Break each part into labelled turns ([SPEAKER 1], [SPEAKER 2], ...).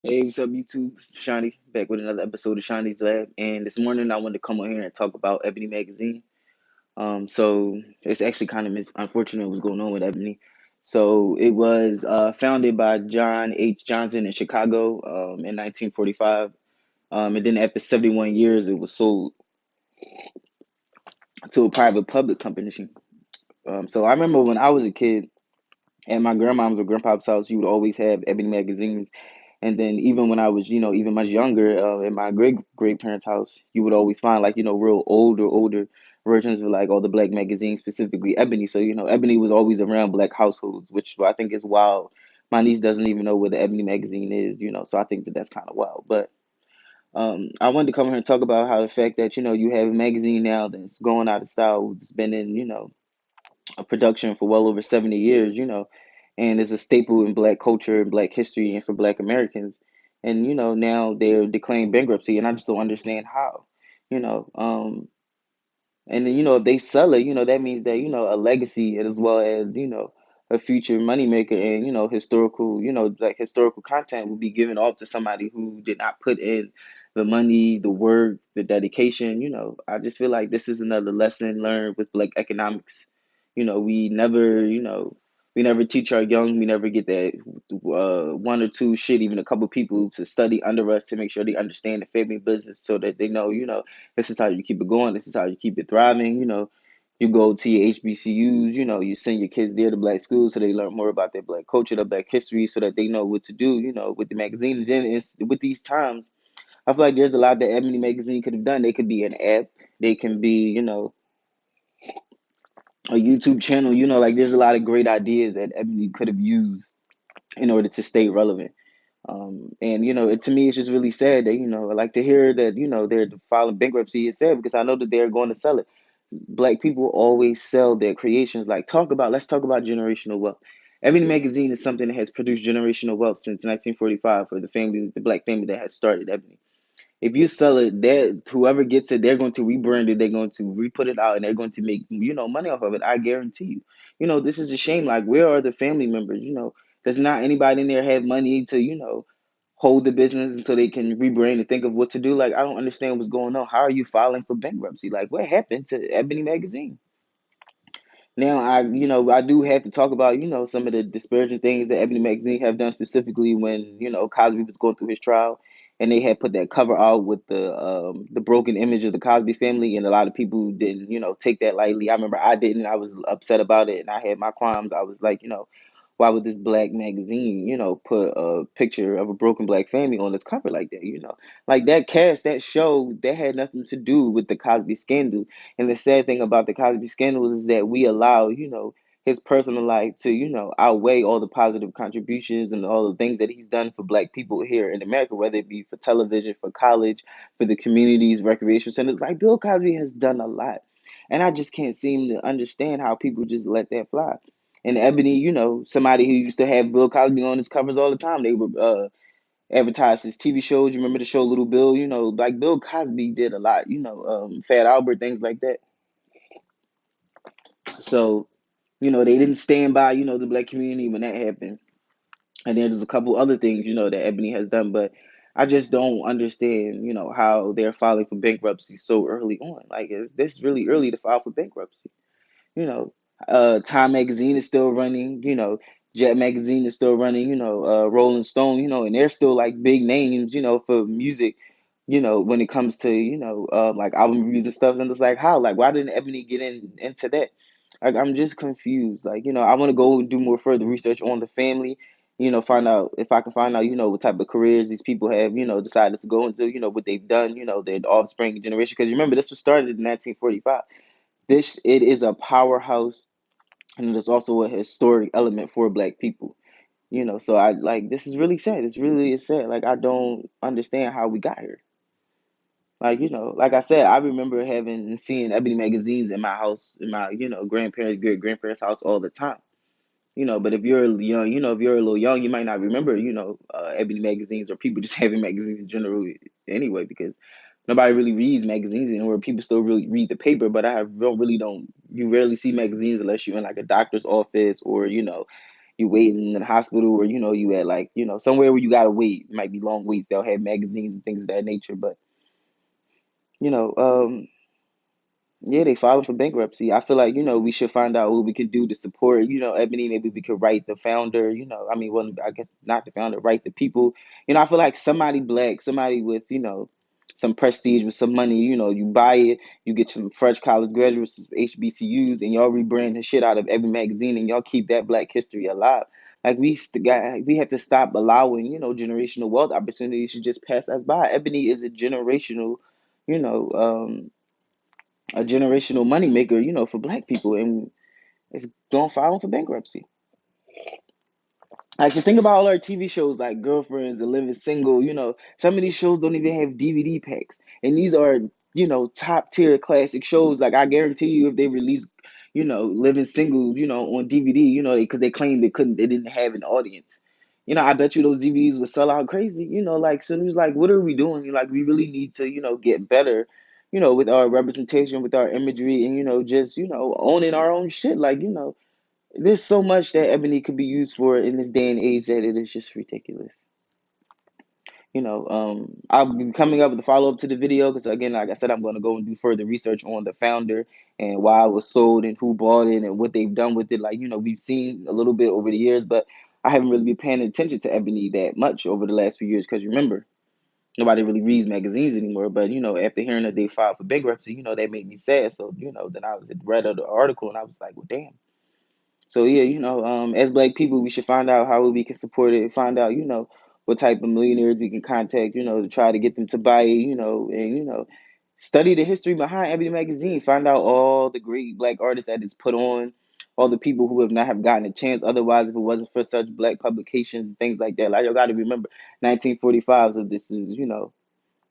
[SPEAKER 1] Hey, what's up, YouTube? It's Shawnee back with another episode of Shawnee's Lab. And this morning, I wanted to come on here and talk about Ebony magazine. So it's actually kind of unfortunate what's going on with Ebony. So it was founded by John H. Johnson in Chicago in 1945. And then after 71 years, it was sold to a private public company. So I remember when I was a kid at my grandmom's or grandpa's house, you would always have Ebony magazines. And then even when I was, even much younger, at my great parents' house, you would always find like, real older versions of like all the black magazines, specifically Ebony. So, Ebony was always around black households, which I think is wild. My niece doesn't even know what the Ebony magazine is, so I think that that's kind of wild. But I wanted to come here and talk about how the fact that, you have a magazine now that's going out of style, it's been in, a production for well over 70 years, and is a staple in black culture and black history and for black Americans. And, now they're declaring bankruptcy, and I just don't understand how, you know. And then, if they sell it, that means that, a legacy as well as, a future moneymaker and, historical, like historical content will be given off to somebody who did not put in the money, the work, the dedication. I just feel like this is another lesson learned with black economics. We never, we never teach our young, we never get that one or two shit, even a couple people to study under us to make sure they understand the family business so that they know, this is how you keep it going. This is how you keep it thriving. You go to your HBCUs, you send your kids there to black schools so they learn more about their black culture, their black history, so that they know what to do, with the magazine. And then with these times, I feel like there's a lot that Ebony Magazine could have done. They could be an app. They can be, a YouTube channel. Like there's a lot of great ideas that Ebony could have used in order to stay relevant. And to me, it's just really sad that I like to hear that they're filing bankruptcy. It's sad because I know that they're going to sell it. Black people always sell their creations. Like let's talk about generational wealth. Ebony magazine is something that has produced generational wealth since 1945 for the black family that has started Ebony. If you sell it, that whoever gets it, they're going to rebrand it, they're going to re-put it out, and they're going to make money off of it. I guarantee you. This is a shame. Like, where are the family members? Does not anybody in there have money to hold the business until they can rebrand and think of what to do? Like, I don't understand what's going on. How are you filing for bankruptcy? Like, what happened to Ebony magazine? Now, I do have to talk about, some of the disparaging things that Ebony magazine have done, specifically when, Cosby was going through his trial, and they had put that cover out with the broken image of the Cosby family, and a lot of people didn't, take that lightly. I remember I didn't. I was upset about it, and I had my qualms. I was like, why would this black magazine, put a picture of a broken black family on its cover like that? Like that cast, that show, that had nothing to do with the Cosby scandal. And the sad thing about the Cosby scandal is that we allow, his personal life to, outweigh all the positive contributions and all the things that he's done for black people here in America, whether it be for television, for college, for the communities, recreation centers. Like Bill Cosby has done a lot. And I just can't seem to understand how people just let that fly. And Ebony, somebody who used to have Bill Cosby on his covers all the time. They were advertised his TV shows. You remember the show Little Bill? Like Bill Cosby did a lot. Fat Albert, things like that. So, they didn't stand by, the black community when that happened. And then there's a couple other things, that Ebony has done, but I just don't understand, how they're filing for bankruptcy so early on. Like, is this really early to file for bankruptcy? You know, Time Magazine is still running. Jet Magazine is still running. Rolling Stone. And they're still like big names. For music. When it comes to like album reviews and stuff. And it's like how like why didn't Ebony get into that? Like I'm just confused. Like I want to go do more further research on the family. Find out if I can find out, what type of careers these people have, decided to go into, what they've done, their offspring generation. Because remember, this was started in 1945. It is a powerhouse, and it is also a historic element for black people. So I like this is really sad. It's really is sad. Like I don't understand how we got here. Like like I said, I remember having and seeing Ebony magazines in my house, in my grandparents, great grandparents' house all the time. But if you're young, if you're a little young, you might not remember, Ebony magazines or people just having magazines in general anyway, because nobody really reads magazines anymore. People still really read the paper, but don't. You rarely see magazines unless you're in like a doctor's office or you waiting in the hospital, or you at like somewhere where you gotta wait. It might be long waits. They'll have magazines and things of that nature, but you know, yeah, they filing for bankruptcy. I feel like, we should find out what we could do to support, Ebony. Maybe we could write the founder, I mean, well, I guess not the founder, write the people. I feel like somebody black, somebody with, some prestige, with some money, you buy it, you get some fresh college graduates, HBCUs, and y'all rebrand the shit out of every magazine, and y'all keep that black history alive. Like we have to stop allowing, generational wealth opportunities to just pass us by. Ebony is you know, um, a generational moneymaker, for black people, and it's going to file for bankruptcy. Like, just think about all our TV shows like Girlfriends and Living Single. Some of these shows don't even have DVD packs, and these are top tier classic shows. Like, I guarantee you, if they release Living Single on DVD, because they claimed they didn't have an audience. I bet you those DVDs would sell out crazy. Like, so it was like, what are we doing? Like, we really need to get better. With our representation, with our imagery, and just owning our own shit. Like, there's so much that ebony could be used for in this day and age that it is just ridiculous. I'll be coming up with a follow up to the video because, again, like I said, I'm going to go and do further research on the founder and why it was sold and who bought it and what they've done with it. Like, we've seen a little bit over the years, but I haven't really been paying attention to Ebony that much over the last few years because, remember, nobody really reads magazines anymore. But, after hearing that they filed for bankruptcy, that made me sad. So, then I read the article and I was like, well, damn. So yeah, as black people, we should find out how we can support it. Find out, what type of millionaires we can contact, to try to get them to buy it, and study the history behind Ebony magazine. Find out all the great black artists that it's put on, all the people who have not have gotten a chance. Otherwise, if it wasn't for such black publications and things like that, like you got to remember, 1945. So this is, in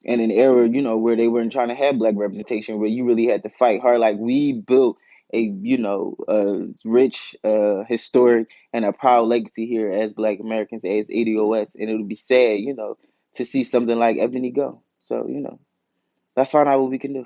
[SPEAKER 1] an era, where they weren't trying to have black representation, where you really had to fight hard. Like, we built a rich, historic, and a proud legacy here as Black Americans, as ADOS, and it would be sad, to see something like Ebony go. So, let's find out what we can do.